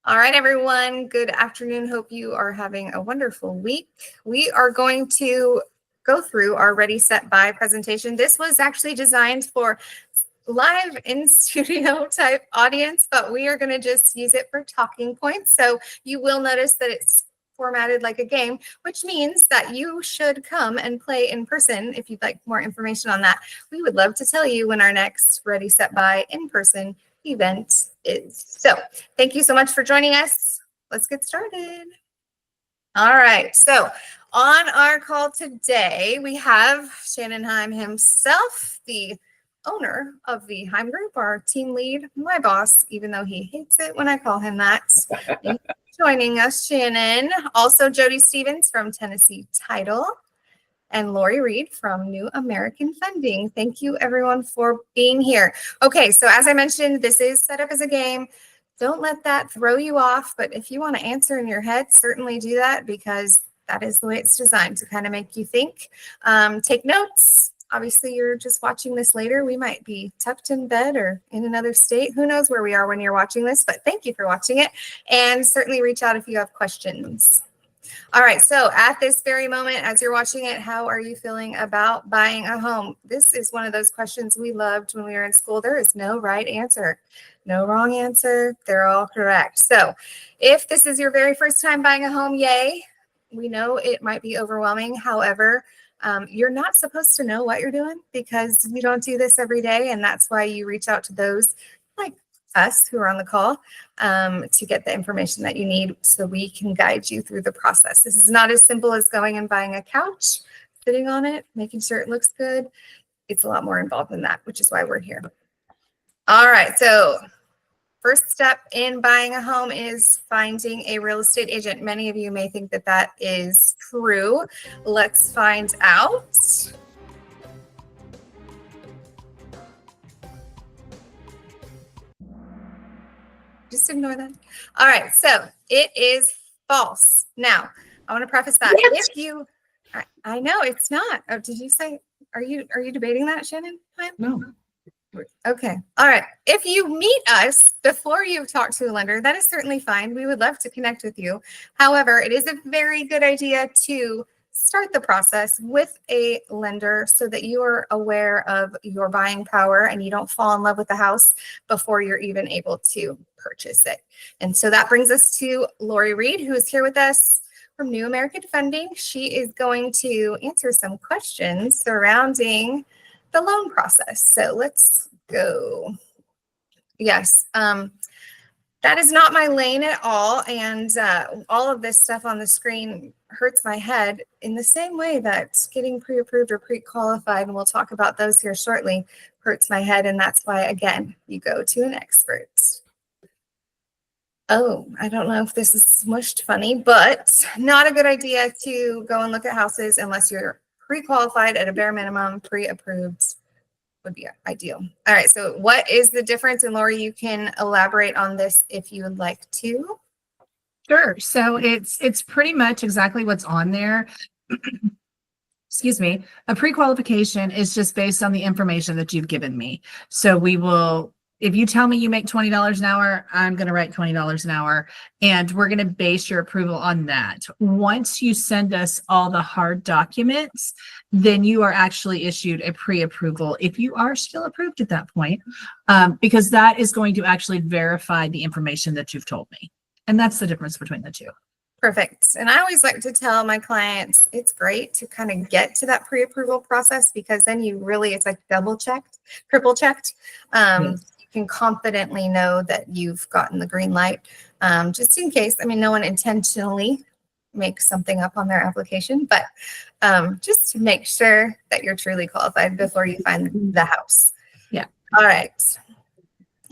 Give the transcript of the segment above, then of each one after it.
All right, everyone. Good afternoon. Hope you are having a wonderful week. We are going to go through our Ready, Set, Buy presentation. This was actually designed for live in studio type audience, but we are going to just use it for talking points. So you will notice that it's formatted like a game, which means that you should come and play in person if you'd like more information on that. We would love to tell you when our next Ready, Set, Buy in-person event is. So thank you so much for joining us. Let's get started. All right, so on our call today, we have Shannon Heim himself, the owner of the Heim Group, our team lead, my boss, even though he hates it when I call him that. Thanks for joining us, Shannon. Also, Jody Stevens from Tennessee Title and Lori Reed from New American Funding. Thank you, everyone, for being here. Okay, so as I mentioned, this is set up as a game. Don't let that throw you off, but if you want to answer in your head, certainly do that because that is the way it's designed to kind of make you think. Take notes. Obviously, you're just watching this later. We might be tucked in bed or in another state. Who knows where we are when you're watching this, but thank you for watching it. And certainly reach out if you have questions. All right, so at this very moment, as you're watching it, how are you feeling about buying a home? This is one of those questions we loved when we were in school. There is no right answer, no wrong answer. They're all correct. So if this is your very first time buying a home, yay. We know it might be overwhelming. However, you're not supposed to know what you're doing because you don't do this every day. And that's why you reach out to those like us who are on the call to get the information that you need so we can guide you through the process. This is not as simple as going and buying a couch, sitting on it, making sure it looks good. It's a lot more involved than that, which is why we're here. All right, so first step in buying a home is finding a real estate agent. Many of you may think that that is true. Let's find out. Just ignore that. All right, so it is false. Now, I want to preface that. Yes. If you, I know it's not. Oh, did you say, are you debating that, Shannon? No. Okay. All right. If you meet us before you've talked to a lender, that is certainly fine. We would love to connect with you. However, it is a very good idea to start the process with a lender so that you are aware of your buying power and you don't fall in love with the house before you're even able to purchase it. And so that brings us to Lori Reed, who is here with us from New American Funding. She is going to answer some questions surrounding the loan process. So let's go. Yes. That is not my lane at all. And all of this stuff on the screen hurts my head in the same way that getting pre-approved or pre-qualified, and we'll talk about those here shortly, hurts my head. And that's why, again, you go to an expert. Oh, I don't know if this is smushed funny, but not a good idea to go and look at houses unless you're pre-qualified at a bare minimum, pre-approved would be ideal. All right, so what is the difference? And Lori, you can elaborate on this if you would like to. Sure. So it's pretty much exactly what's on there. Excuse me. A pre-qualification is just based on the information that you've given me. So we will, if you tell me you make $20 an hour, I'm going to write $20 an hour, and we're going to base your approval on that. Once you send us all the hard documents, then you are actually issued a pre-approval if you are still approved at that point, because that is going to actually verify the information that you've told me. And that's the difference between the two. Perfect. And I always like to tell my clients, it's great to kind of get to that pre-approval process because then you really, it's like double checked, triple checked. Yes. You can confidently know that you've gotten the green light, just in case. I mean, no one intentionally makes something up on their application, but just to make sure that you're truly qualified before you find the house. Yeah. All right.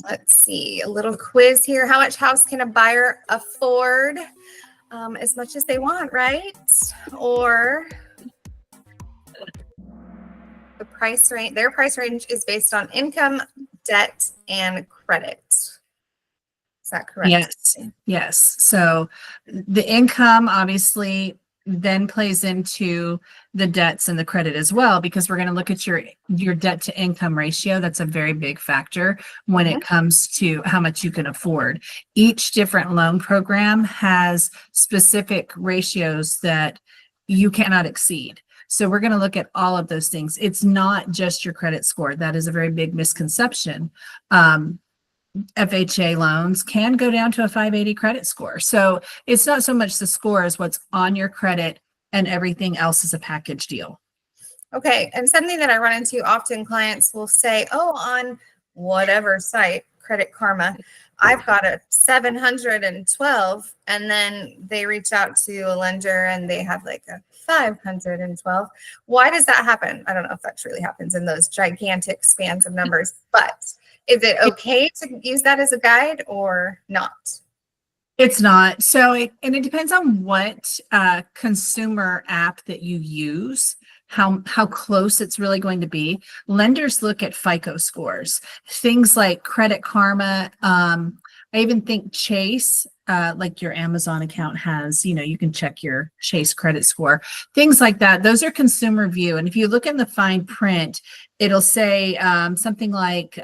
Let's see, a little quiz here. How much house can a buyer afford? As much as they want, right? Or the price range, their price range is based on income, debt, and credit. Is that correct? Yes. Yes. So the income, obviously, then plays into the debts and the credit as well, because we're going to look at your debt to income ratio. That's a very big factor when it comes to how much you can afford. Each different loan program has specific ratios that you cannot exceed. So we're going to look at all of those things. It's not just your credit score. That is a very big misconception. FHA loans can go down to a 580 credit score. So it's not so much the score as what's on your credit, and everything else is a package deal. Okay. And something that I run into often, clients will say, oh, on whatever site, Credit Karma, I've got a 712. And then they reach out to a lender and they have like a 512. Why does that happen? I don't know if that truly happens in those gigantic spans of numbers, but is it okay to use that as a guide or not? It's not. So it depends on what consumer app that you use, how close it's really going to be. Lenders look at FICO scores, things like Credit Karma. I even think Chase, like your Amazon account has, you can check your Chase credit score, things like that. Those are consumer view. And if you look in the fine print, it'll say something like,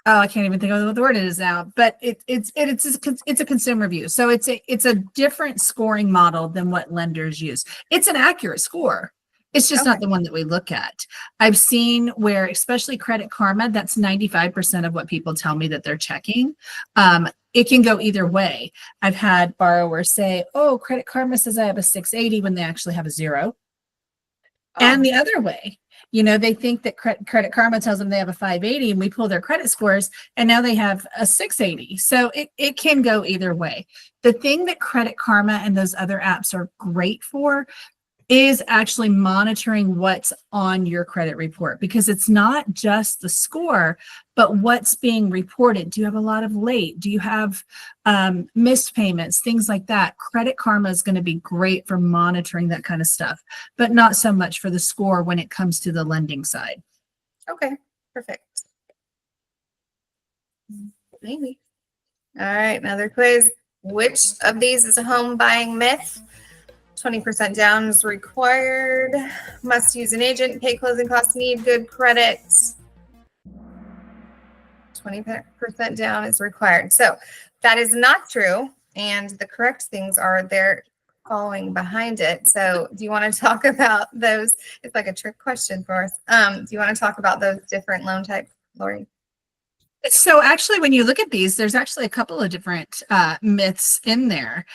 I can't even think of what the word it is now, but it's a consumer view. So it's a different scoring model than what lenders use. It's an accurate score. It's just not the one that we look at. I've seen where, especially Credit Karma, that's 95% of what people tell me that they're checking. It can go either way. I've had borrowers say, oh, Credit Karma says I have a 680 when they actually have a 0. And the other way. They think that Credit Karma tells them they have a 580, and we pull their credit scores and now they have a 680. So it can go either way. The thing that Credit Karma and those other apps are great for is actually monitoring what's on your credit report, because it's not just the score, but what's being reported. Do you have a lot of late? Do you have missed payments? Things like that. Credit Karma is going to be great for monitoring that kind of stuff, but not so much for the score when it comes to the lending side. Okay, perfect. Maybe. All right, another quiz. Which of these is a home buying myth? 20% down is required. Must use an agent. Pay closing costs. Need good credit. 20% down is required. So that is not true. And the correct things are there following behind it. So do you want to talk about those? It's like a trick question for us. Do you want to talk about those different loan types, Lori? So actually, when you look at these, there's actually a couple of different myths in there,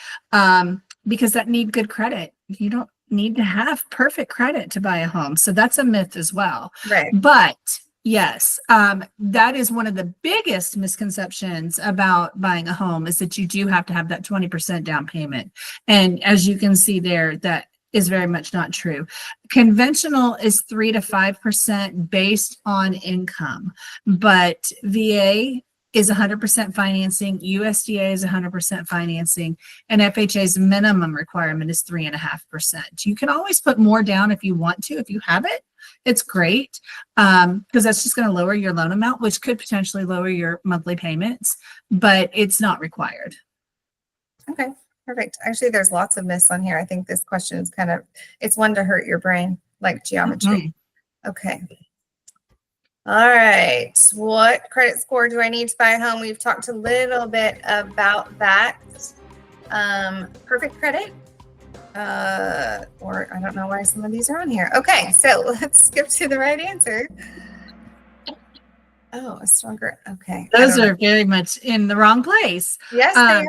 because that need good credit. You don't need to have perfect credit to buy a home. So that's a myth as well. Right. But yes, that is one of the biggest misconceptions about buying a home, is that you do have to have that 20% down payment. And as you can see there, that is very much not true. Conventional is 3 to 5% based on income, but VA is 100% financing, USDA is 100% financing, and FHA's minimum requirement is 3.5%. You can always put more down if you want to. If you have it, it's great, because that's just going to lower your loan amount, which could potentially lower your monthly payments, but it's not required. Okay. Perfect. Actually, there's lots of myths on here. I think this question is it's one to hurt your brain, like geometry. Okay. All right. What credit score do I need to buy a home? We've talked a little bit about that. Perfect credit. Or I don't know why some of these are on here. Okay. So let's skip to the right answer. Oh, a stronger. Okay. Those are very much in the wrong place. Yes, they are.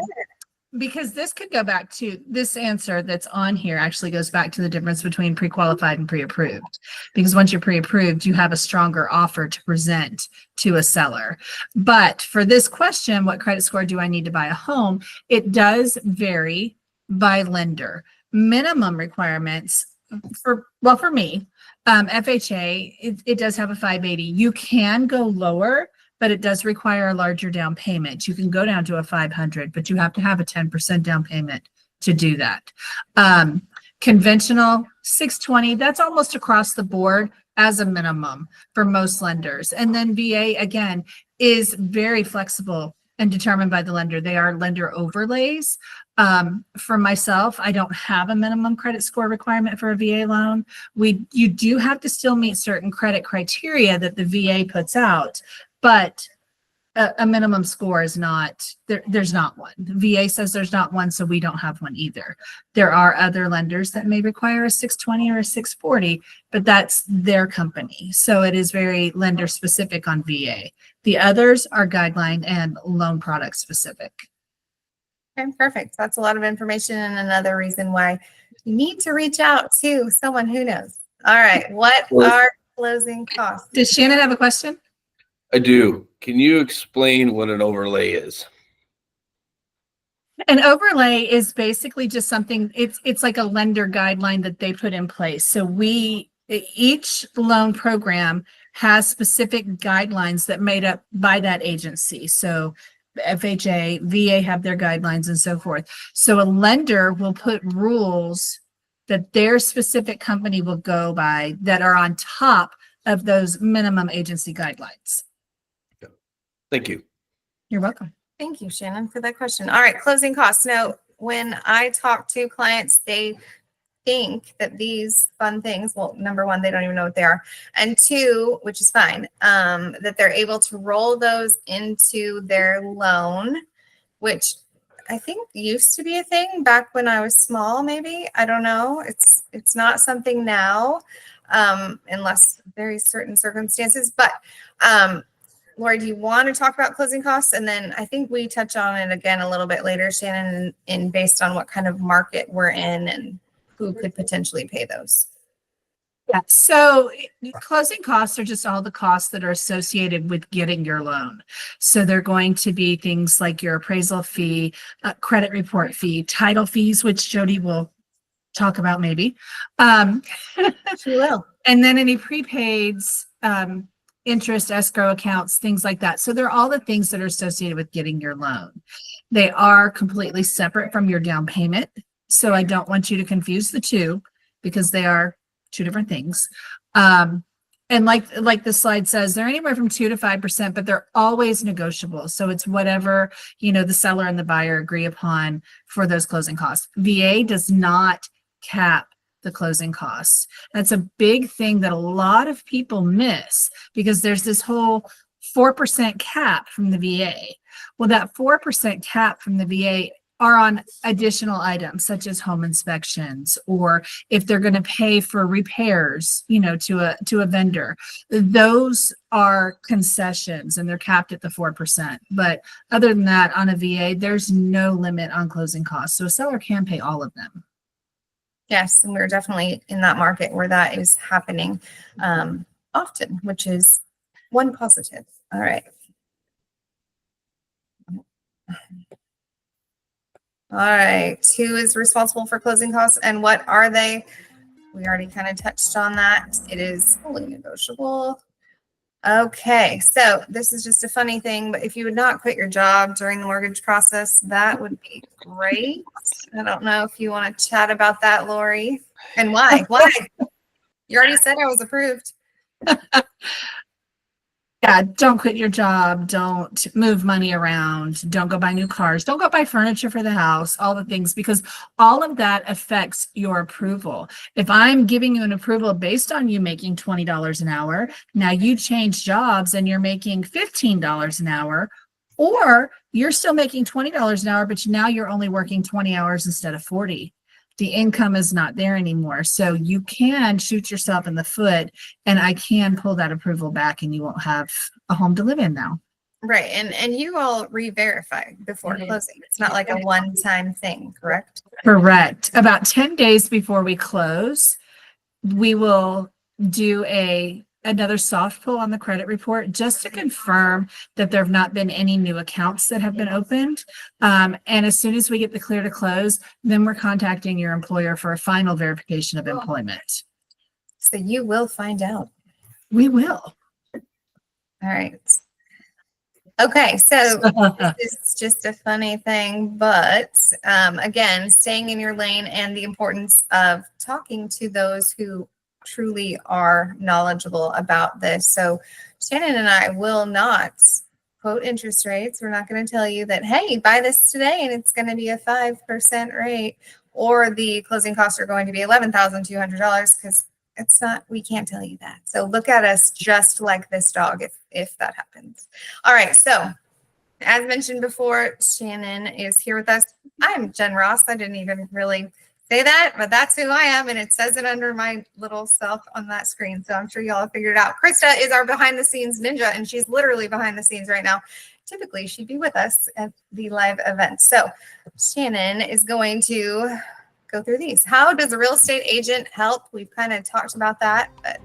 Because this could go back to this answer that's on here, actually goes back to the difference between pre-qualified and pre-approved. Because once you're pre-approved, you have a stronger offer to present to a seller. But for this question, what credit score do I need to buy a home? It does vary by lender. Minimum requirements for me, FHA, it does have a 580. You can go lower, but it does require a larger down payment. You can go down to a 500, but you have to have a 10% down payment to do that. Conventional 620, that's almost across the board as a minimum for most lenders. And then VA, again, is very flexible and determined by the lender. They are lender overlays. For myself, I don't have a minimum credit score requirement for a VA loan. You do have to still meet certain credit criteria that the VA puts out, but a minimum score is not there. There's not one. The VA says there's not one, so we don't have one either. There are other lenders that may require a 620 or a 640, but that's their company. So it is very lender specific on VA. The others are guideline and loan product specific. Okay, perfect. That's a lot of information and another reason why you need to reach out to someone who knows. All right. What are closing costs? Does Shannon have a question? I do. Can you explain what an overlay is? An overlay is basically just something, it's like a lender guideline that they put in place. So each loan program has specific guidelines that made up by that agency. So FHA, VA have their guidelines and so forth. So a lender will put rules that their specific company will go by that are on top of those minimum agency guidelines. Thank you. You're welcome. Thank you, Shannon, for that question. All right, closing costs. Now, when I talk to clients, they think that these fun things, well, number one, they don't even know what they are. And two, which is fine, that they're able to roll those into their loan, which I think used to be a thing back when I was small, maybe. I don't know. It's not something now, unless very certain circumstances. But Lori, do you want to talk about closing costs? And then I think we touch on it again a little bit later, Shannon, in based on what kind of market we're in and who could potentially pay those. Yeah, so closing costs are just all the costs that are associated with getting your loan. So they're going to be things like your appraisal fee, credit report fee, title fees, which Jody will talk about maybe. She will. And then any prepaids, interest, escrow accounts, things like that. So they're all the things that are associated with getting your loan. They are completely separate from your down payment. So I don't want you to confuse the two because they are two different things. And like the slide says, they're anywhere from 2 to 5%, but they're always negotiable. So it's whatever, the seller and the buyer agree upon for those closing costs. VA does not cap the closing costs. That's a big thing that a lot of people miss because there's this whole 4% cap from the VA. Well, that 4% cap from the VA are on additional items such as home inspections, or if they're going to pay for repairs, to a vendor. Those are concessions and they're capped at the 4%. But other than that, on a VA, there's no limit on closing costs. So a seller can pay all of them. Yes, and we're definitely in that market where that is happening often, which is one positive. All right. All right. Who is responsible for closing costs and what are they? We already kind of touched on that. It is fully negotiable. Okay, so this is just a funny thing, but if you would not quit your job during the mortgage process, that would be great. I don't know if you want to chat about that, Lori, and why? Why? You already said I was approved. Yeah, don't quit your job. Don't move money around. Don't go buy new cars. Don't go buy furniture for the house, all the things, because all of that affects your approval. If I'm giving you an approval based on you making $20 an hour, now you change jobs and you're making $15 an hour, or you're still making $20 an hour, but now you're only working 20 hours instead of 40. The income is not there anymore. So you can shoot yourself in the foot and I can pull that approval back and you won't have a home to live in now. Right. And you all re-verify before closing. It's not like a one-time thing, correct? Correct. About 10 days before we close, we will do another soft pull on the credit report just to confirm that there have not been any new accounts that have been opened. And as soon as we get the clear to close, then we're contacting your employer for a final verification of employment. So you will find out. We will. All right. Okay, so this is just a funny thing, but again, staying in your lane and the importance of talking to those who truly are knowledgeable about this. So Shannon and I will not quote interest rates. We're not going to tell you that, hey, buy this today and it's going to be a 5% rate, or the closing costs are going to be $11,200, because it's not, we can't tell you that. So look at us just like this dog if that happens. All right. So as mentioned before, Shannon is here with us. I'm Jen Ross. I didn't even really say that, but that's who I am. And it says it under my little self on that screen. So I'm sure y'all have figured it out. Krista is our behind the scenes ninja, and she's literally behind the scenes right now. Typically, she'd be with us at the live event. So Shannon is going to go through these. How does a real estate agent help? We've kind of talked about that, but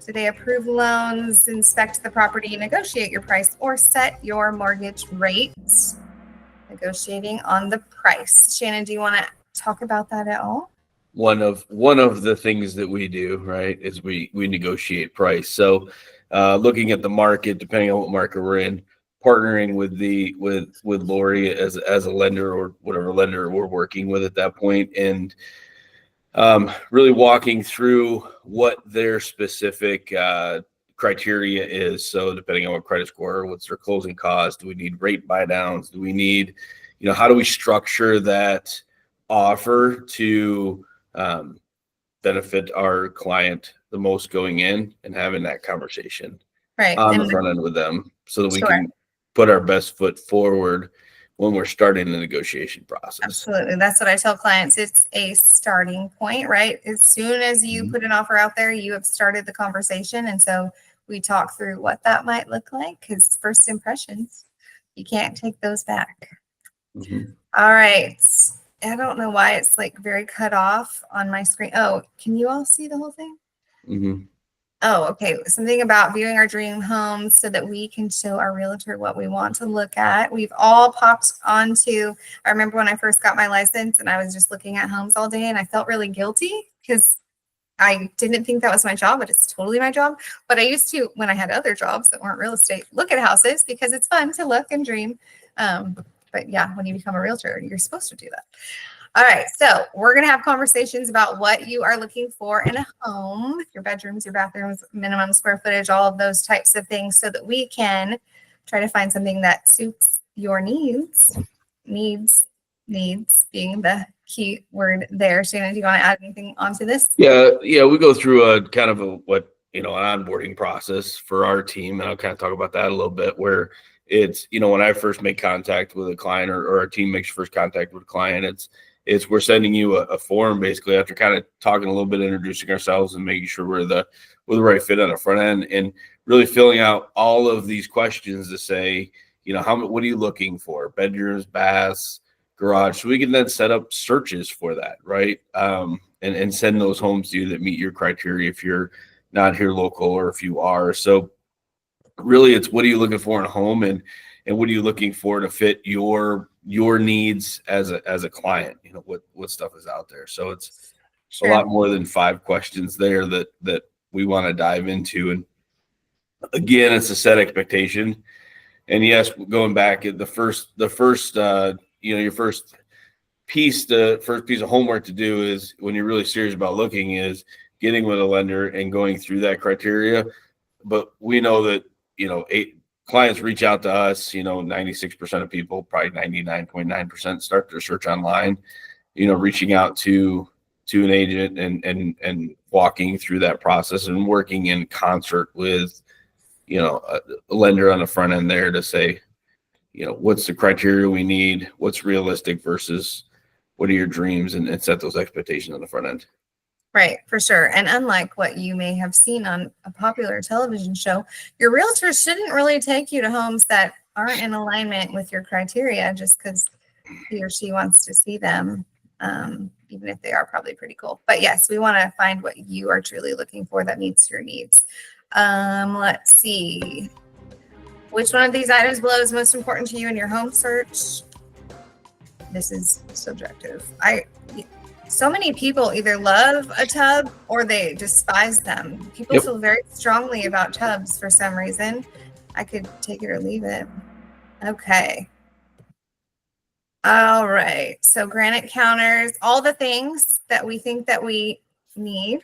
do they approve loans, inspect the property, negotiate your price, or set your mortgage rates? Negotiating on the price. Shannon, do you want to talk about that at all? One of the things that we do, right, is we negotiate price. So looking at the market, depending on what market we're in, partnering with Lori as a lender, or whatever lender we're working with at that point, and really walking through what their specific criteria is. So depending on what credit score, what's their closing cost, do we need rate buy downs? Do we need, how do we structure that offer to benefit our client the most going in, and having that conversation Right. on And the front end with them, so that we Sure. can put our best foot forward when we're starting the negotiation process. Absolutely. That's what I tell clients. It's a starting point, right? As soon as you put an offer out there, you have started the conversation. And so we talk through what that might look like, because first impressions, you can't take those back. Mhm. All right. I don't know why it's like very cut off on my screen. Oh, can you all see the whole thing? Mhm. Oh, okay. Something about viewing our dream homes so that we can show our realtor what we want to look at. We've all popped onto, I remember when I first got my license and I was just looking at homes all day, and I felt really guilty because I didn't think that was my job, but it's totally my job. But I used to, when I had other jobs that weren't real estate, look at houses because it's fun to look and dream. But yeah, when you become a realtor, you're supposed to do that. All right, so we're going to have conversations about what you are looking for in a home, your bedrooms, your bathrooms, minimum square footage, all of those types of things, so that we can try to find something that suits your needs. Needs being the key word there. Shannon, do you want to add anything onto this? Yeah, we go through a kind of an onboarding process for our team, and I'll kind of talk about that a little bit, where it's, when I first make contact with a client, or our team makes first contact with a client, it's we're sending you a form, basically, after kind of talking a little bit, introducing ourselves and making sure we're the right fit on the front end, and really filling out all of these questions to say, what are you looking for? Bedrooms, baths, garage. So we can then set up searches for that, right? And send those homes to you that meet your criteria if you're not here local, or if you are. So really, it's what are you looking for in a home, and what are you looking for to fit your needs as a client? What stuff is out there. So it's a lot more than 5 questions there that we want to dive into. And again, it's a set expectation. And yes, going back at the first your first piece of homework to do is, when you're really serious about looking, is getting with a lender and going through that criteria. But we know that, clients reach out to us, 96% of people, probably 99.9%, start their search online, reaching out to an agent, and walking through that process, and working in concert with, a lender on the front end there to say, what's the criteria we need, what's realistic versus what are your dreams, and set those expectations on the front end. Right, for sure. And unlike what you may have seen on a popular television show, your realtor shouldn't really take you to homes that aren't in alignment with your criteria just because he or she wants to see them, even if they are probably pretty cool. But yes, we want to find what you are truly looking for that meets your needs. Let's see. Which one of these items below is most important to you in your home search? This is subjective. So many people either love a tub or they despise them. People feel very strongly about tubs for some reason. I could take it or leave it. Okay. All right. So granite counters, all the things that we think that we need.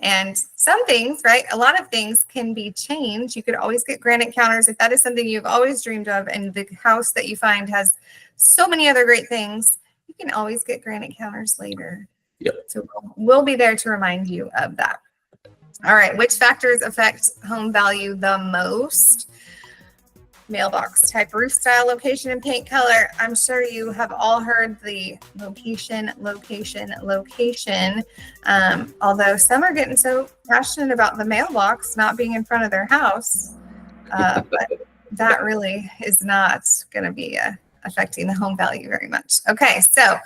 And some things, right? A lot of things can be changed. You could always get granite counters if that is something you've always dreamed of, and the house that you find has so many other great things. You can always get granite counters later. Yep. So we'll be there to remind you of that. All right. Which factors affect home value the most? Mailbox type, roof style, location, and paint color. I'm sure you have all heard the location. Although some are getting so passionate about the mailbox not being in front of their house, but that really is not going to be affecting the home value very much. Okay, so I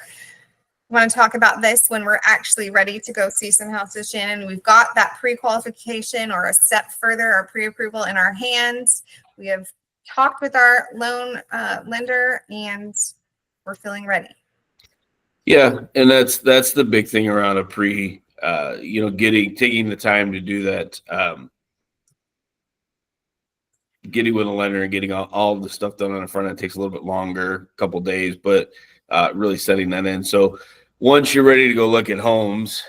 want to talk about this when we're actually ready to go see some houses, Shannon. We've got that pre-qualification or a step further, our pre-approval in our hands. We have talked with our loan lender, and we're feeling ready. Yeah, and that's the big thing around a pre, taking the time to do that, getting with a lender and getting all the stuff done on the front end takes a little bit longer, a couple of days, but really setting that in. So once you're ready to go look at homes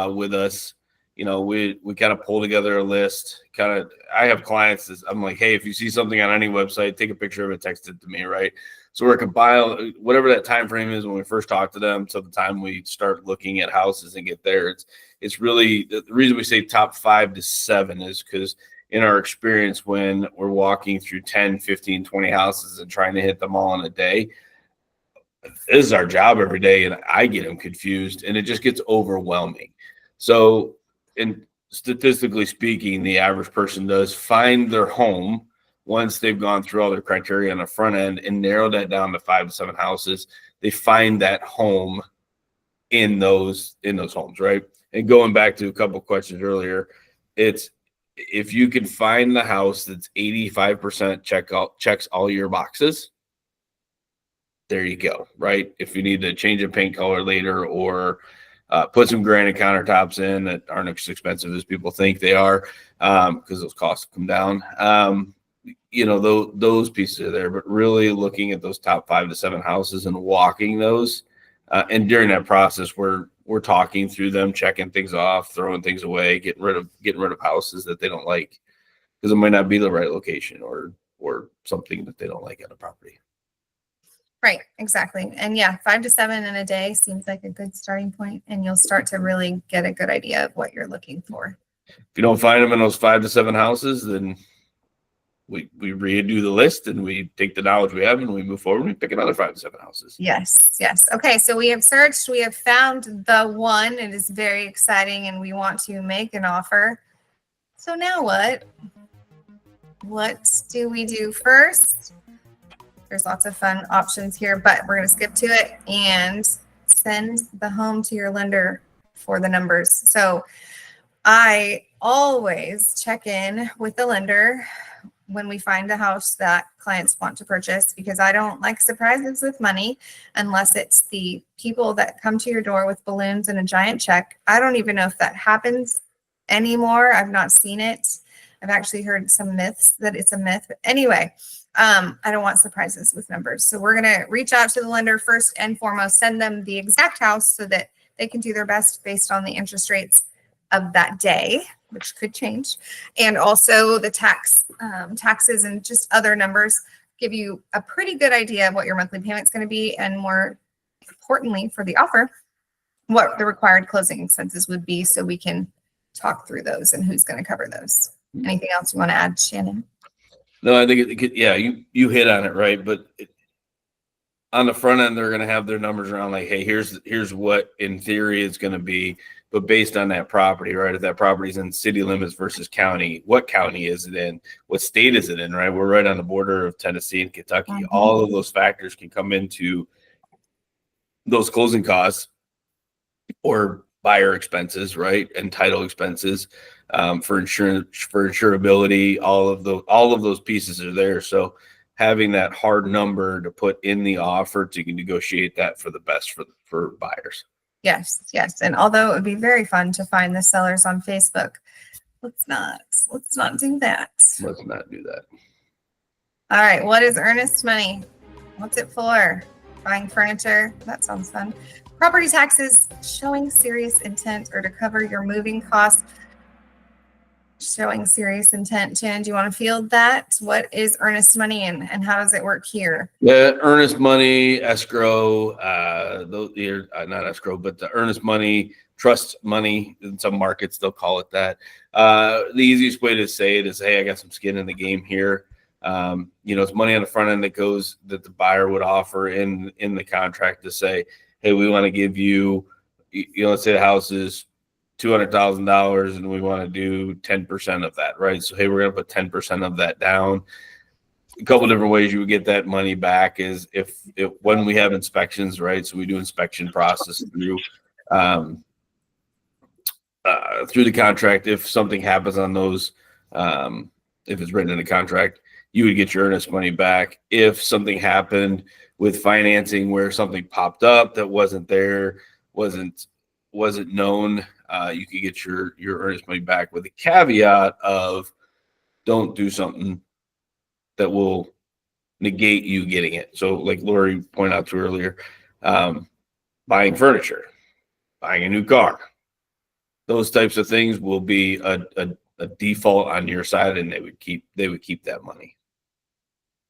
with us, we kind of pull together a list. I have clients that I'm like, hey, if you see something on any website, take a picture of it, text it to me, right? So we're compile whatever that time frame is when we first talk to them to the time we start looking at houses and get there. It's really the reason we say top 5 to 7 is because in our experience, when we're walking through 10, 15, 20 houses and trying to hit them all in a day, this is our job every day, and I get them confused, and it just gets overwhelming. So, and statistically speaking, the average person does find their home once they've gone through all their criteria on the front end and narrowed that down to 5 to 7 houses. They find that home in those homes, right? And going back to a couple of questions earlier, it's if you can find the house that's 85% checks all your boxes, there you go, right? If you need to change a paint color later or put some granite countertops in that aren't as expensive as people think they are, because those costs come down. Those pieces are there, but really looking at those top 5 to 7 houses and walking those. And during that process, we're talking through them, checking things off, throwing things away, getting rid of houses that they don't like because it might not be the right location or something that they don't like on a property. Right, exactly. And yeah, 5 to 7 in a day seems like a good starting point, and you'll start to really get a good idea of what you're looking for. If you don't find them in those 5 to 7 houses, then we redo the list and we take the knowledge we have and we move forward and we pick another 5 to 7 houses. Yes. Okay, so we have searched, we have found the one. It is very exciting, and we want to make an offer. So now what? What do we do first? There's lots of fun options here, but we're going to skip to it and send the home to your lender for the numbers. So I always check in with the lender when we find a house that clients want to purchase, because I don't like surprises with money unless it's the people that come to your door with balloons and a giant check. I don't even know if that happens anymore. I've not seen it. I've actually heard some myths that it's a myth. But anyway, I don't want surprises with numbers. So we're going to reach out to the lender first and foremost, send them the exact house so that they can do their best based on the interest rates of that day, which could change. And also the taxes and just other numbers give you a pretty good idea of what your monthly payment's going to be. And more importantly for the offer, what the required closing expenses would be, so we can talk through those and who's going to cover those. Anything else you want to add, Shannon? No, I think you hit on it, right? But on the front end, they're going to have their numbers around like, hey, here's what in theory it's going to be, but based on that property, right? If that property is in city limits versus county, what county is it in? What state is it in, right? We're right on the border of Tennessee and Kentucky. Mm-hmm. All of those factors can come into those closing costs or buyer expenses, right? And title expenses. For insurance, for insurability, all of those pieces are there. So having that hard number to put in the offer to negotiate that for the best for buyers. Yes. And although it would be very fun to find the sellers on Facebook, let's not do that. Let's not do that. All right. What is earnest money? What's it for? Buying furniture? That sounds fun. Property taxes, showing serious intent or to cover your moving costs. showing serious intent. Jan, do you want to field that? What is earnest money and how does it work here? The earnest money, escrow, those not escrow, but the earnest money, trust money. In some markets, they'll call it that. The easiest way to say it is, hey, I got some skin in the game here. It's money on the front end that the buyer would offer in the contract to say, hey, we want to give you, let's say the house is $200,000 and we want to do 10% of that, right? So, hey, we're going to put 10% of that down. A couple different ways you would get that money back is if when we have inspections, right? So we do inspection process through the contract. If something happens on those, if it's written in the contract, you would get your earnest money back. If something happened with financing where something popped up that wasn't there, wasn't known, you could get your earnest money back with the caveat of don't do something that will negate you getting it. So like Lori pointed out to earlier, buying furniture, buying a new car, those types of things will be a default on your side, and they would keep that money.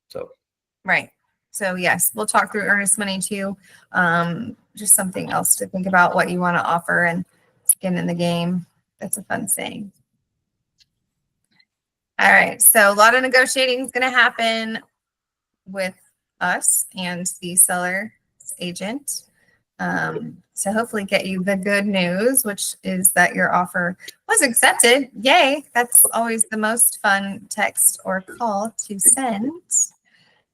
So Right. So yes, we'll talk through earnest money too. Just something else to think about what you want to offer and skin in the game. That's a fun saying. All right. So a lot of negotiating is going to happen with us and the seller's agent. So hopefully get you the good news, which is that your offer was accepted. Yay. That's always the most fun text or call to send.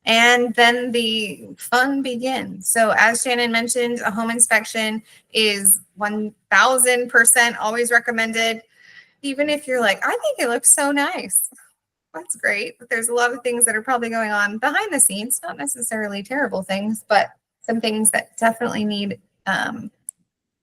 And then the fun begins. So as Shannon mentioned, a home inspection is 1000% always recommended. Even if you're like, I think it looks so nice. That's great. But there's a lot of things that are probably going on behind the scenes, not necessarily terrible things, but some things that definitely need to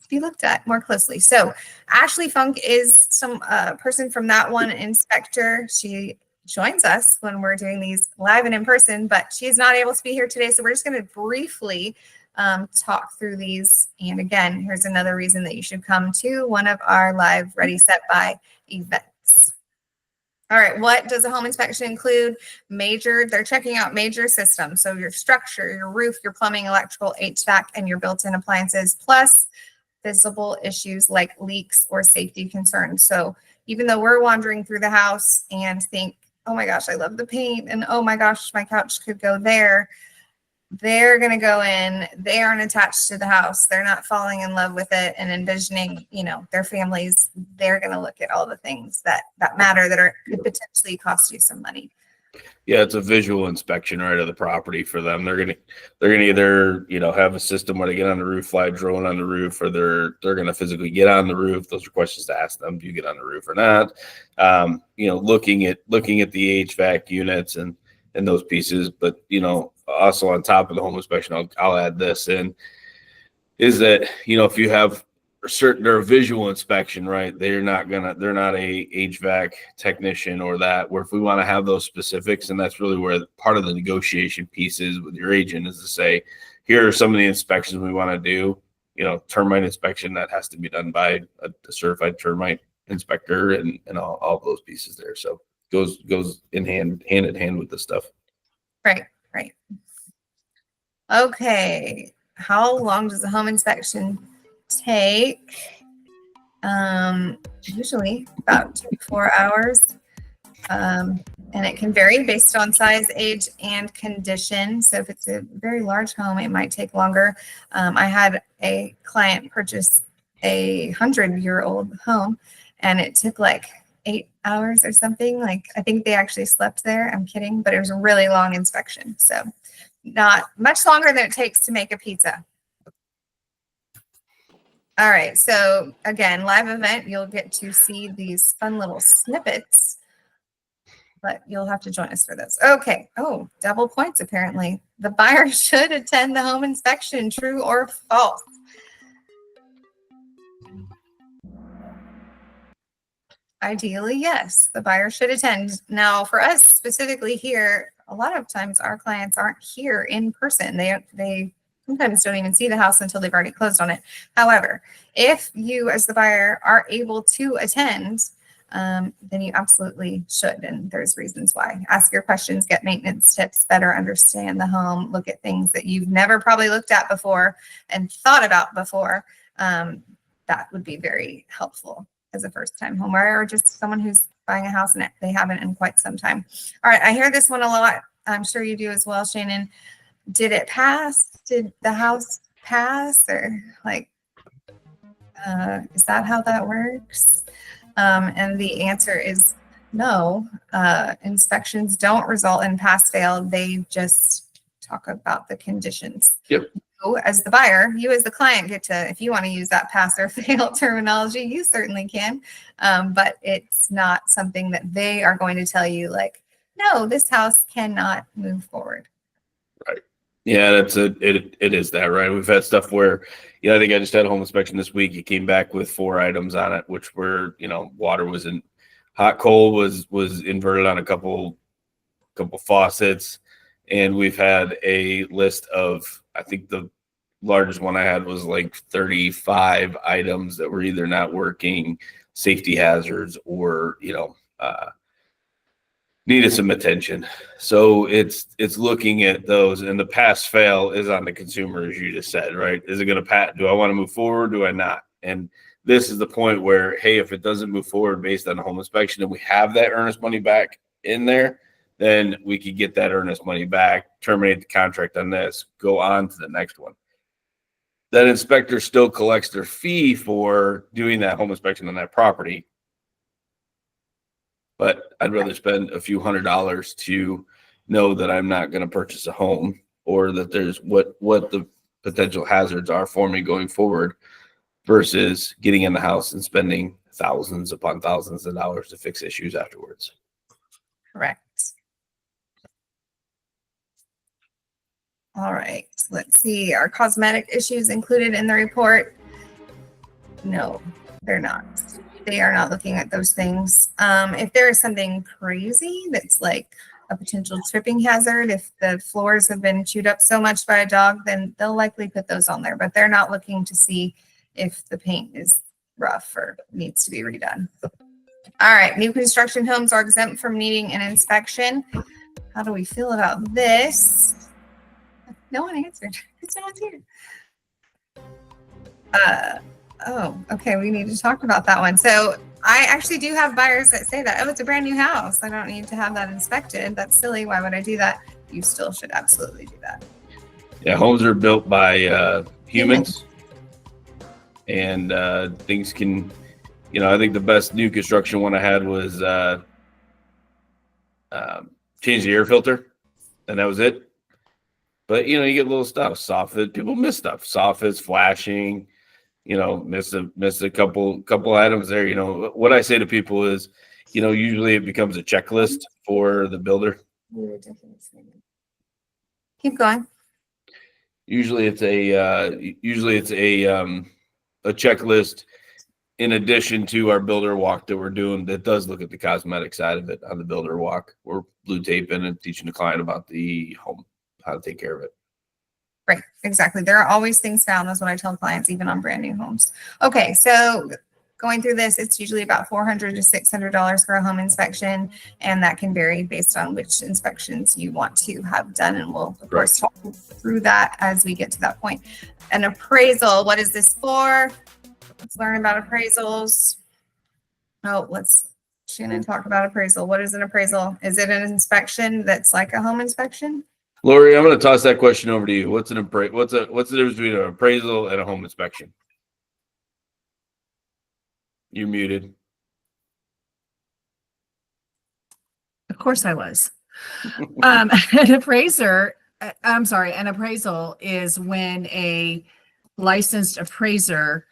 be looked at more closely. So Ashley Funk is some person from That One Inspector. She joins us when we're doing these live and in person, but she's not able to be here today. So we're just going to briefly talk through these. And again, here's another reason that you should come to one of our live Ready, Set, Buy events. All right, what does a home inspection include? They're checking out major systems. So your structure, your roof, your plumbing, electrical, HVAC, and your built-in appliances, plus visible issues like leaks or safety concerns. So even though we're wandering through the house and think, oh my gosh, I love the paint, and oh my gosh, my couch could go there, they're going to go in. They aren't attached to the house. They're not falling in love with it and envisioning, their families. They're going to look at all the things that matter that could potentially cost you some money. yeah, it's a visual inspection right of the property for them. They're gonna either have a system where they get on the roof, fly a drone on the roof, or they're gonna physically get on the roof. Those are questions to ask them: do you get on the roof or not? Looking at the HVAC units and those pieces, but also on top of the home inspection, I'll add this in, is that if you have they're a visual inspection, right? They're not a HVAC technician or that, where if we want to have those specifics, and that's really where part of the negotiation piece is with your agent, is to say, here are some of the inspections we want to do. Termite inspection, that has to be done by a certified termite inspector and all those pieces there. So goes in hand in hand with this stuff. Right. Okay. How long does a home inspection take? Usually about 4 hours. And it can vary based on size, age, and condition. So if it's a very large home, it might take longer. I had a client purchase a 100-year-old home, and it took like 8 hours or something. Like, I think they actually slept there. I'm kidding, but it was a really long inspection. So not much longer than it takes to make a pizza. All right. So again, live event, you'll get to see these fun little snippets, but you'll have to join us for those. Okay. Oh, double points apparently. The buyer should attend the home inspection, true or false? Ideally, yes, the buyer should attend. Now, for us specifically here, a lot of times our clients aren't here in person. They sometimes don't even see the house until they've already closed on it. However, if you as the buyer are able to attend, then you absolutely should. And there's reasons why. Ask your questions, get maintenance tips, better understand the home, look at things that you've never probably looked at before and thought about before. That would be very helpful as a first-time homebuyer or just someone who's buying a house and they haven't in quite some time. All right, I hear this one a lot. I'm sure you do as well, Shannon. Did it pass? Did the house pass? Or like, is that how that works? And the answer is no. Inspections don't result in pass fail. They just talk about the conditions. Yep. You as the buyer, you as the client get to, if you want to use that pass or fail terminology, you certainly can. But it's not something that they are going to tell you like, no, this house cannot move forward. Right. Yeah, it is that, right? We've had stuff where, I think I just had a home inspection this week. It came back with 4 items on it, which were, water was in hot, cold was inverted on a couple faucets. And we've had a list of, I think the largest one I had was like 35 items that were either not working, safety hazards, or, needed some attention. So it's looking at those, and the pass fail is on the consumer, as you just said, right? Is it going to do I want to move forward? Do I not? And this is the point where, hey, if it doesn't move forward based on the home inspection and we have that earnest money back in there, then we could get that earnest money back, terminate the contract on this, go on to the next one. That inspector still collects their fee for doing that home inspection on that property. But I'd rather spend a few $100s to know that I'm not going to purchase a home, or that there's what the potential hazards are for me going forward, versus getting in the house and spending thousands upon thousands of dollars to fix issues afterwards. Correct. All right, let's see. Are cosmetic issues included in the report? No, they're not. They are not looking at those things. If there is something crazy that's like a potential tripping hazard, if the floors have been chewed up so much by a dog, then they'll likely put those on there, but they're not looking to see if the paint is rough or needs to be redone. All right, new construction homes are exempt from needing an inspection. How do we feel about this? No one answered. It's not here. Oh, okay. We need to talk about that one. So I actually do have buyers that say that, oh, it's a brand new house, I don't need to have that inspected. That's silly. Why would I do that? You still should absolutely do that. Yeah, homes are built by humans, and things can, I think the best new construction one I had was change the air filter, and that was it. But you get little stuff, soffit. People miss stuff, soffits, flashing. Miss a couple items there. What I say to people is, usually it becomes a checklist for the builder. Keep going. Usually it's a checklist in addition to our builder walk that we're doing that does look at the cosmetic side of it on the builder walk. We're blue taping and teaching the client about the home, how to take care of it. Right, exactly. There are always things found. That's what I tell clients, even on brand new homes. Okay, so going through this, it's usually about $400 to $600 for a home inspection, and that can vary based on which inspections you want to have done. And we'll, of course, talk through that as we get to that point. An appraisal, what is this for? Let's learn about appraisals. Oh, let's Shannon talk about appraisal. What is an appraisal? Is it an inspection that's like a home inspection? Lori, I'm going to toss that question over to you. What's the difference between an appraisal and a home inspection? You're muted. Of course I was. An appraisal is when a licensed appraiser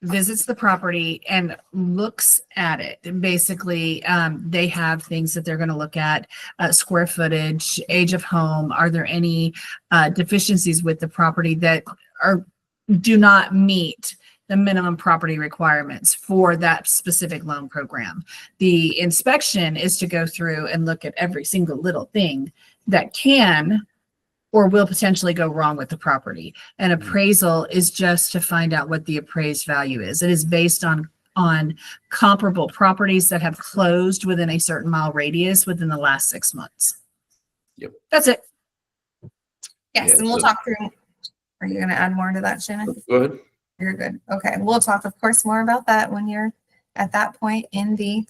visits the property and looks at it. And basically, they have things that they're going to look at: square footage, age of home. Are there any deficiencies with the property that do not meet the minimum property requirements for that specific loan program? The inspection is to go through and look at every single little thing that can or will potentially go wrong with the property. An appraisal is just to find out what the appraised value is. It is based on on comparable properties that have closed within a certain mile radius within the last 6 months. Yep. That's it. Yes, Yeah, and we'll so- talk through. Are you going to add more to that, Shannon? Go ahead. You're good. Okay. We'll talk, of course, more about that when you're at that point in the,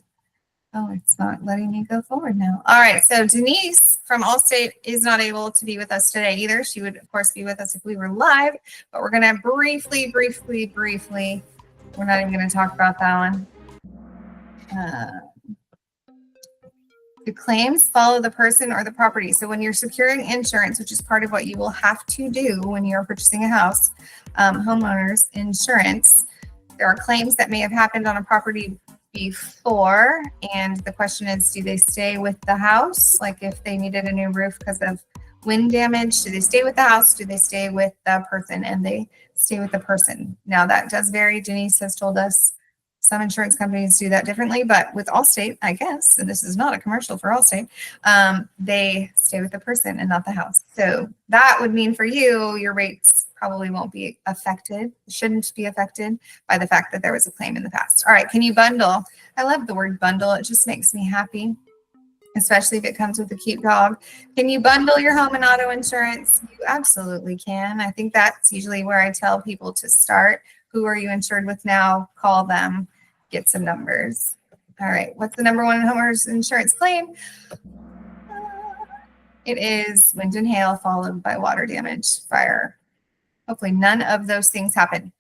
oh, it's not letting me go forward now. All right. So Denise from Allstate is not able to be with us today either. She would, of course, be with us if we were live, but we're going to briefly, we're not even going to talk about that one. The claims follow the person or the property. So when you're securing insurance, which is part of what you will have to do when you're purchasing a house, homeowners insurance, there are claims that may have happened on a property before. And the question is, do they stay with the house? Like if they needed a new roof because of wind damage, do they stay with the house? Do they stay with the person? And they stay with the person. Now that does vary. Denise has told us some insurance companies do that differently, but with Allstate, I guess, and this is not a commercial for Allstate, they stay with the person and not the house. So that would mean for you, your rates probably won't be affected, shouldn't be affected by the fact that there was a claim in the past. All right, can you bundle? I love the word bundle. It just makes me happy, especially if it comes with a cute dog. Can you bundle your home and auto insurance? You absolutely can. I think that's usually where I tell people to start. Who are you insured with now? Call them, get some numbers. All right, what's the number one homeowners insurance claim? It is wind and hail followed by water damage, fire. Hopefully none of those things happen.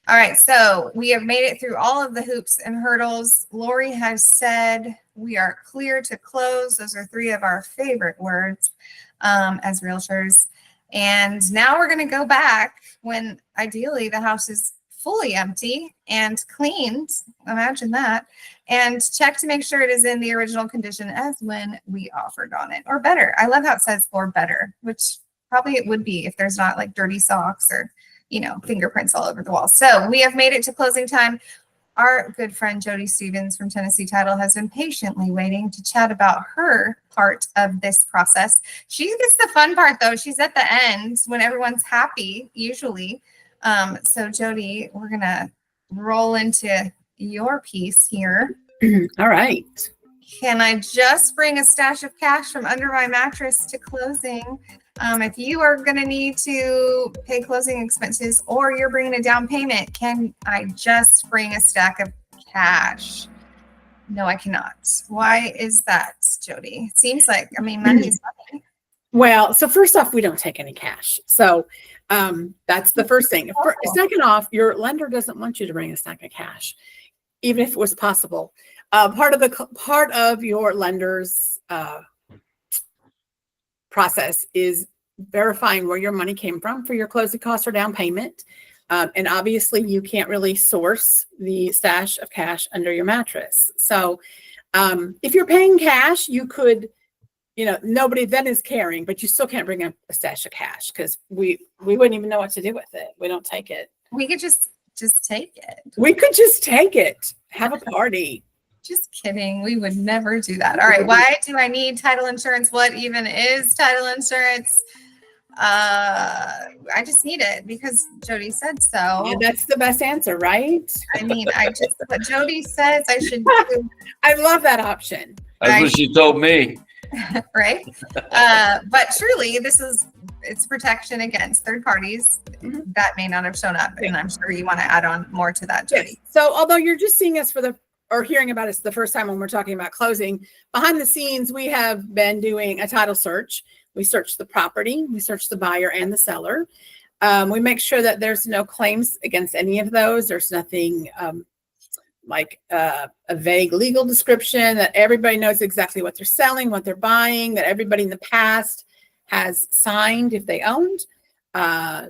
All right, so we have made it through all of the hoops and hurdles. Lori has said we are clear to close. Those are three of our favorite words as realtors. And now we're going to go back when ideally the house is fully empty and cleaned. Imagine that. And check to make sure it is in the original condition as when we offered on it, or better. I love how it says or better, which probably it would be if there's not like dirty socks or, you know, fingerprints all over the wall. So we have made it to closing time. Our good friend Jody Stevens from Tennessee Title has been patiently waiting to chat about her part of this process. She gets the fun part though. She's at the end when everyone's happy, usually. So Jody, we're gonna roll into your piece here. All right. Can I just bring a stash of cash from under my mattress to closing? If you are going to need to pay closing expenses or you're bringing a down payment, can I just bring a stack of cash? No, I cannot. Why is that, Jody? It seems like, I mean, money is money. Well, so first off, we don't take any cash. So that's the first thing. Second off, your lender doesn't want you to bring a stack of cash, even if it was possible. Part of your lender's process is verifying where your money came from for your closing costs or down payment. And obviously you can't really source the stash of cash under your mattress. So if you're paying cash, you could, you know, nobody then is caring, but you still can't bring a stash of cash because we wouldn't even know what to do with it. We don't take it. We could just take it. We could just take it, have a party. Just kidding. We would never do that. All right. Why do I need title insurance? What even is title insurance? I just need it because Jody said so. Yeah, that's the best answer, right? I mean, what Jody says I should do. I love that option. That's what she told me. Right. But truly, it's protection against third parties that may not have shown up. And I'm sure you want to add on more to that, Jody. Yes. So although you're just seeing us or hearing about us the first time when we're talking about closing, behind the scenes, we have been doing a title search. We search the property, we search the buyer and the seller. We make sure that there's no claims against any of those. There's nothing like a vague legal description, that everybody knows exactly what they're selling, what they're buying, that everybody in the past has signed if they owned,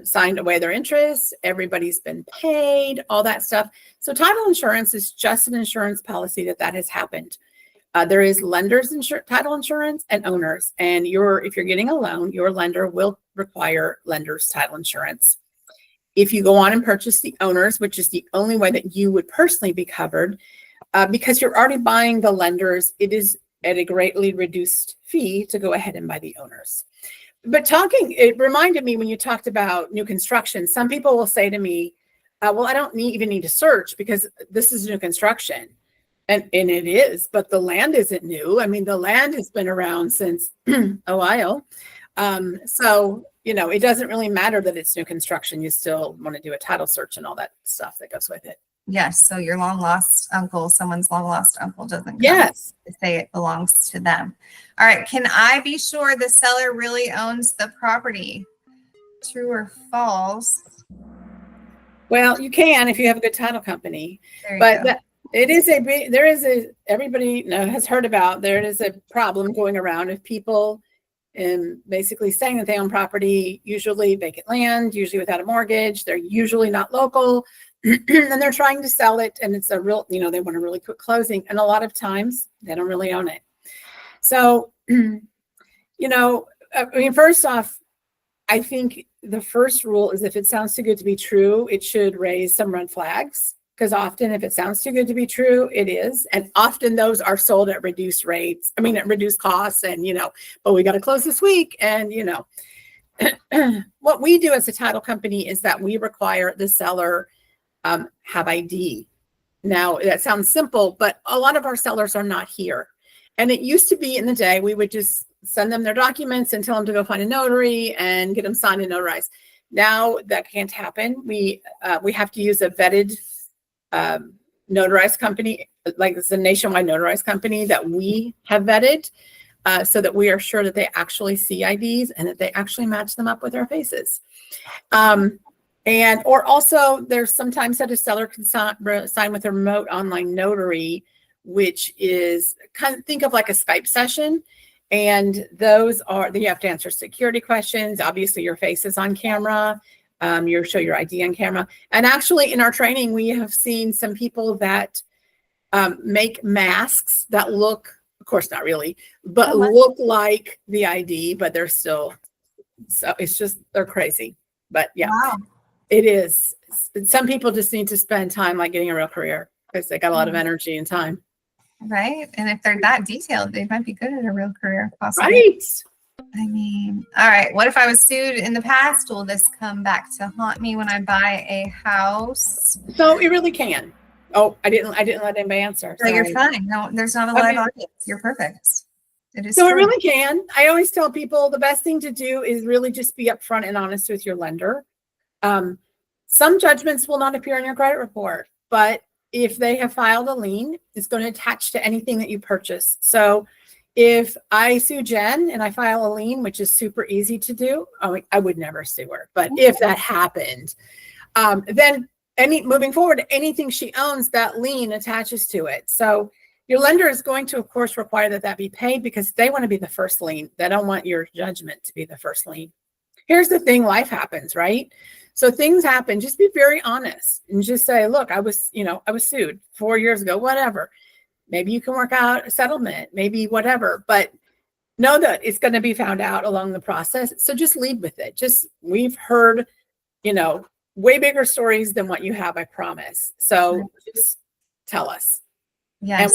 signed away their interest, everybody's been paid, all that stuff. So title insurance is just an insurance policy that has happened. There is lenders title insurance and owners. And if you're getting a loan, your lender will require lender's title insurance. If you go on and purchase the owners, which is the only way that you would personally be covered, because you're already buying the lenders, it is at a greatly reduced fee to go ahead and buy the owners. But it reminded me when you talked about new construction, some people will say to me, well, I don't even need to search because this is new construction. And it is, but the land isn't new. I mean, the land has been around since a while. So, it doesn't really matter that it's new construction. You still want to do a title search and all that stuff that goes with it. Yes. So your long lost uncle, someone's long lost uncle doesn't come Yes. to say it belongs to them. All right. Can I be sure the seller really owns the property? True or false? Well, you can if you have a good title company, There you but go. everybody has heard about, there is a problem going around of people basically saying that they own property, usually vacant land, usually without a mortgage. They're usually not local and they're trying to sell it. And it's a real, they want a really quick closing. And a lot of times they don't really own it. So, first off, I think the first rule is if it sounds too good to be true, it should raise some red flags. Because often if it sounds too good to be true, it is. And often those are sold at reduced rates. I mean, at reduced costs and, but we got to close this week. And, what we do as a title company is that we require the seller have ID. Now, that sounds simple, but a lot of our sellers are not here. And it used to be in the day, we would just send them their documents and tell them to go find a notary and get them signed and notarized. Now that can't happen. We have to use a vetted notarized company, like it's a nationwide notarized company that we have vetted so that we are sure that they actually see IDs and that they actually match them up with our faces. Or also there's sometimes that a seller can sign with a remote online notary, which is think of like a Skype session. And those are, you have to answer security questions. Obviously your face is on camera. You show your ID on camera. And actually in our training, we have seen some people that make masks that look, of course, not really, but look like the ID, but they're still, so it's just, they're crazy. But yeah, Wow. It is. Some people just need to spend time like getting a real career because they got a lot of energy and time. Right. And if they're that detailed, they might be good at a real career, possibly. Right. I mean, all right. What if I was sued in the past? Will this come back to haunt me when I buy a house? So it really can. Oh, I didn't let anybody answer. So you're Sorry. fine. No, there's not a live audience. You're perfect. It is So it true. really can. I always tell people the best thing to do is really just be upfront and honest with your lender. Some judgments will not appear in your credit report, but if they have filed a lien, it's going to attach to anything that you purchase. So if I sue Jen and I file a lien, which is super easy to do, I would never sue her. But if that happened, then moving forward, anything she owns, that lien attaches to it. So your lender is going to, of course, require that be paid because they want to be the first lien. They don't want your judgment to be the first lien. Here's the thing, life happens, right? So things happen. Just be very honest and just say, look, I was sued 4 years ago, whatever. Maybe you can work out a settlement, maybe whatever, but know that it's going to be found out along the process. So just lead with it. We've heard, way bigger stories than what you have, I promise. So just tell us. Yes.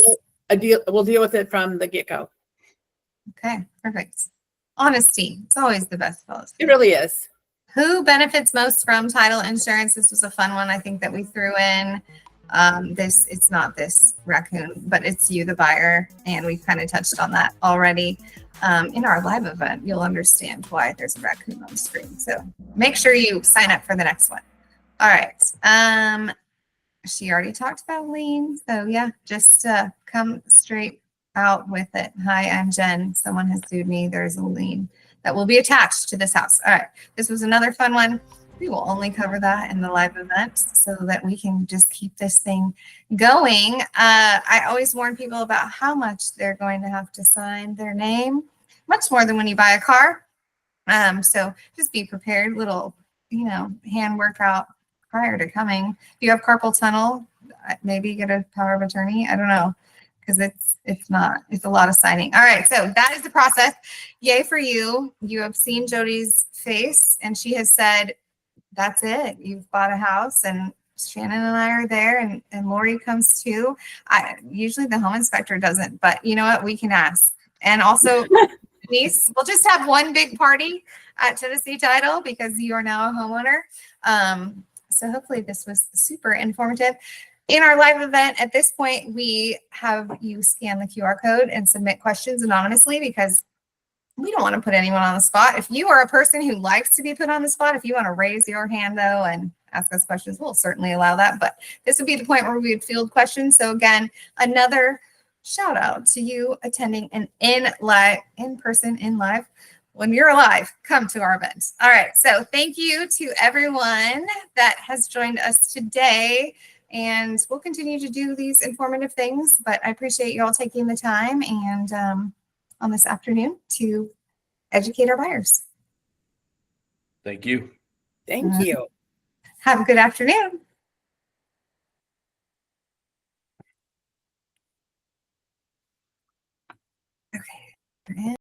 And we'll deal with it from the get-go. Okay. Perfect. Honesty. It's always the best policy. It really is. Who benefits most from title insurance? This was a fun one, I think, that we threw in. It's not this raccoon, but it's you, the buyer. And we've kind of touched on that already. In our live event, you'll understand why there's a raccoon on the screen. So make sure you sign up for the next one. All right. She already talked about lien. So yeah, just come straight out with it. Hi, I'm Jen. Someone has sued me. There's a lien that will be attached to this house. All right. This was another fun one. We will only cover that in the live event so that we can just keep this thing going. I always warn people about how much they're going to have to sign their name, much more than when you buy a car. So just be prepared, little, hand workout prior to coming. If you have carpal tunnel, maybe get a power of attorney. I don't know, because it's a lot of signing. All right. So that is the process. Yay for you. You have seen Jody's face and she has said, that's it. You've bought a house and Shannon and I are there and Lori comes too. Usually the home inspector doesn't, but you know what? We can ask. And also Denise, we'll just have one big party at Tennessee Title because you are now a homeowner. So hopefully this was super informative. In our live event, at this point, we have you scan the QR code and submit questions anonymously because we don't want to put anyone on the spot. If you are a person who likes to be put on the spot, if you want to raise your hand though and ask us questions, we'll certainly allow that. But this would be the point where we would field questions. So again, another shout out to you attending an in-person live. When you're alive, come to our event. All right. So thank you to everyone that has joined us today. And we'll continue to do these informative things, but I appreciate you all taking the time and on this afternoon to educate our buyers. Thank you. Thank you. Have a good afternoon. Okay.